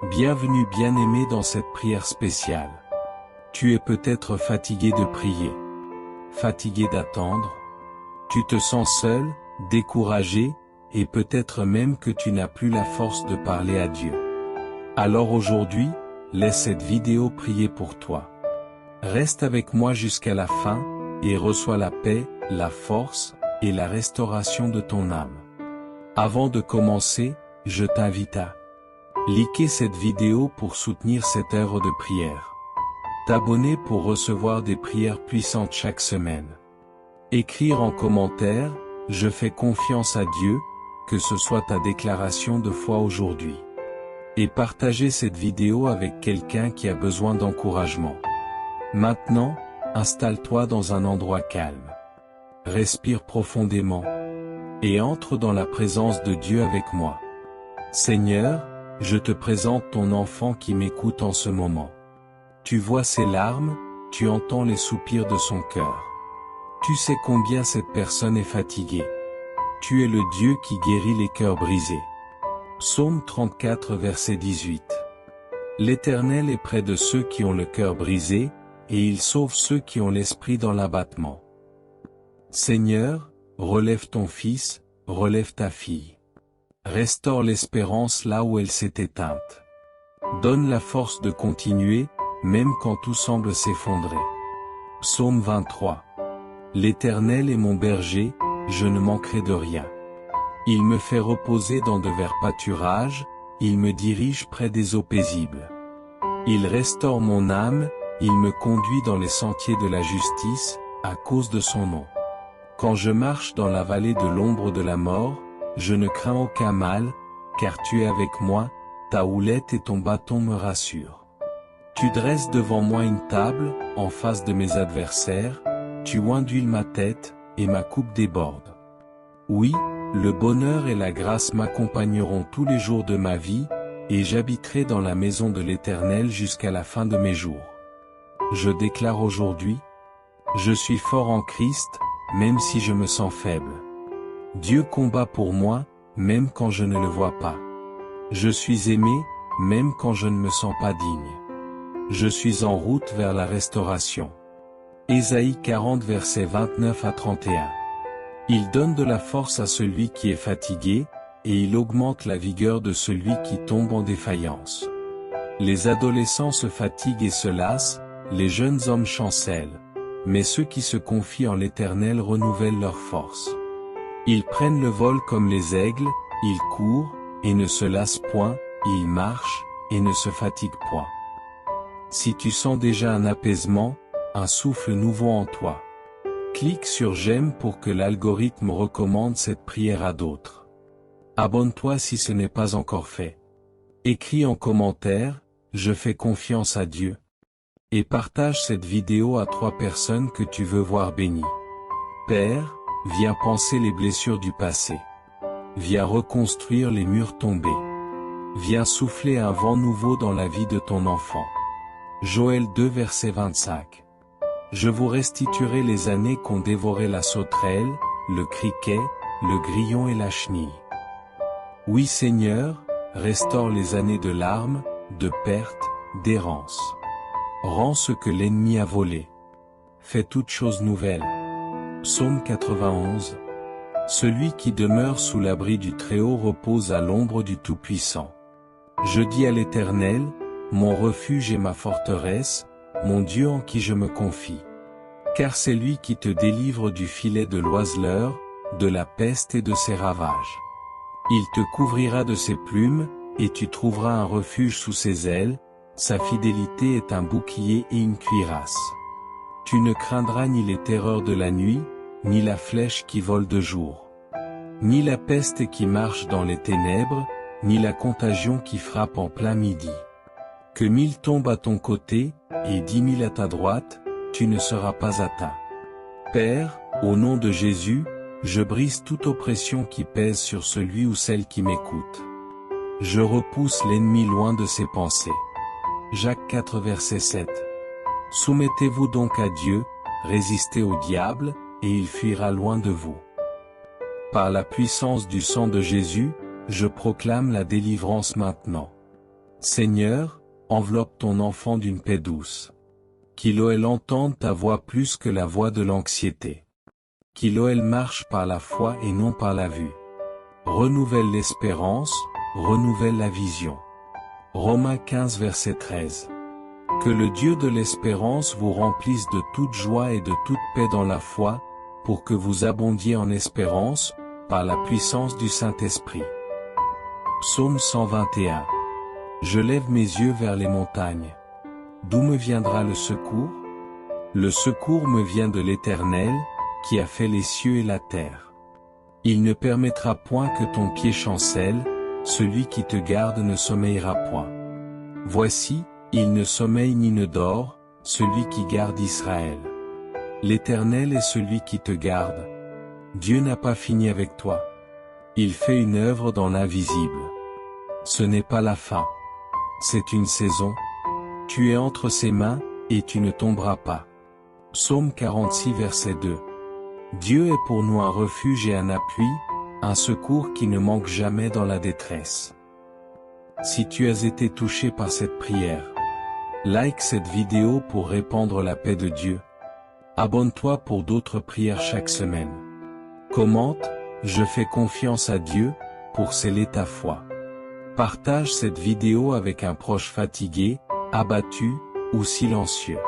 Bienvenue bien-aimé dans cette prière spéciale. Tu es peut-être fatigué de prier, fatigué d'attendre. Tu te sens seul, découragé, et peut-être même que tu n'as plus la force de parler à Dieu. Alors aujourd'hui, laisse cette vidéo prier pour toi. Reste avec moi jusqu'à la fin, et reçois la paix, la force, et la restauration de ton âme. Avant de commencer, je t'invite à liker cette vidéo pour soutenir cette œuvre de prière. T'abonner pour recevoir des prières puissantes chaque semaine. Écrire en commentaire, je fais confiance à Dieu, que ce soit ta déclaration de foi aujourd'hui. Et partager cette vidéo avec quelqu'un qui a besoin d'encouragement. Maintenant, installe-toi dans un endroit calme. Respire profondément. Et entre dans la présence de Dieu avec moi. Seigneur, je te présente ton enfant qui m'écoute en ce moment. Tu vois ses larmes, tu entends les soupirs de son cœur. Tu sais combien cette personne est fatiguée. Tu es le Dieu qui guérit les cœurs brisés. Psaume 34 verset 18. L'Éternel est près de ceux qui ont le cœur brisé, et il sauve ceux qui ont l'esprit dans l'abattement. Seigneur, relève ton fils, relève ta fille. Restaure l'espérance là où elle s'est éteinte. Donne la force de continuer, même quand tout semble s'effondrer. Psaume 23. L'Éternel est mon berger, je ne manquerai de rien. Il me fait reposer dans de verts pâturages, il me dirige près des eaux paisibles. Il restaure mon âme, il me conduit dans les sentiers de la justice, à cause de son nom. Quand je marche dans la vallée de l'ombre de la mort, je ne crains aucun mal, car tu es avec moi, ta houlette et ton bâton me rassurent. Tu dresses devant moi une table, en face de mes adversaires, tu oinduiles ma tête, et ma coupe déborde. Oui, le bonheur et la grâce m'accompagneront tous les jours de ma vie, et j'habiterai dans la maison de l'Éternel jusqu'à la fin de mes jours. Je déclare aujourd'hui, je suis fort en Christ, même si je me sens faible. Dieu combat pour moi, même quand je ne le vois pas. Je suis aimé, même quand je ne me sens pas digne. Je suis en route vers la restauration. Ésaïe 40 versets 29 à 31. Il donne de la force à celui qui est fatigué, et il augmente la vigueur de celui qui tombe en défaillance. Les adolescents se fatiguent et se lassent, les jeunes hommes chancellent, mais ceux qui se confient en l'Éternel renouvellent leur force. Ils prennent le vol comme les aigles, ils courent, et ne se lassent point, ils marchent, et ne se fatiguent point. Si tu sens déjà un apaisement, un souffle nouveau en toi, clique sur j'aime pour que l'algorithme recommande cette prière à d'autres. Abonne-toi si ce n'est pas encore fait. Écris en commentaire, je fais confiance à Dieu. Et partage cette vidéo à 3 personnes que tu veux voir bénies. Père, viens panser les blessures du passé. Viens reconstruire les murs tombés. Viens souffler un vent nouveau dans la vie de ton enfant. Joël 2 verset 25. Je vous restituerai les années qu'ont dévoré la sauterelle, le criquet, le grillon et la chenille. Oui Seigneur, restaure les années de larmes, de perte, d'errance. Rends ce que l'ennemi a volé. Fais toutes choses nouvelles. Psaume 91. Celui qui demeure sous l'abri du Très-Haut repose à l'ombre du Tout-Puissant. Je dis à l'Éternel, mon refuge et ma forteresse, mon Dieu en qui je me confie. Car c'est lui qui te délivre du filet de l'oiseleur, de la peste et de ses ravages. Il te couvrira de ses plumes, et tu trouveras un refuge sous ses ailes, sa fidélité est un bouclier et une cuirasse. Tu ne craindras ni les terreurs de la nuit, ni la flèche qui vole de jour, ni la peste qui marche dans les ténèbres, ni la contagion qui frappe en plein midi. Que 1000 tombent à ton côté, et 10 000 à ta droite, tu ne seras pas atteint. Père, au nom de Jésus, je brise toute oppression qui pèse sur celui ou celle qui m'écoute. Je repousse l'ennemi loin de ses pensées. Jacques 4 verset 7. Soumettez-vous donc à Dieu, résistez au diable, et il fuira loin de vous. Par la puissance du sang de Jésus, je proclame la délivrance maintenant. Seigneur, enveloppe ton enfant d'une paix douce. Qu'il entende ta voix plus que la voix de l'anxiété. Qu'il marche par la foi et non par la vue. Renouvelle l'espérance, renouvelle la vision. Romains 15 verset 13. Que le Dieu de l'espérance vous remplisse de toute joie et de toute paix dans la foi, pour que vous abondiez en espérance, par la puissance du Saint-Esprit. Psaume 121. Je lève mes yeux vers les montagnes. D'où me viendra le secours? Le secours me vient de l'Éternel, qui a fait les cieux et la terre. Il ne permettra point que ton pied chancelle, celui qui te garde ne sommeillera point. Voici, il ne sommeille ni ne dort, celui qui garde Israël. L'Éternel est celui qui te garde. Dieu n'a pas fini avec toi. Il fait une œuvre dans l'invisible. Ce n'est pas la fin. C'est une saison. Tu es entre ses mains, et tu ne tomberas pas. Psaume 46 verset 2. Dieu est pour nous un refuge et un appui, un secours qui ne manque jamais dans la détresse. Si tu as été touché par cette prière, like cette vidéo pour répandre la paix de Dieu. Abonne-toi pour d'autres prières chaque semaine. Commente, je fais confiance à Dieu, pour sceller ta foi. Partage cette vidéo avec un proche fatigué, abattu, ou silencieux.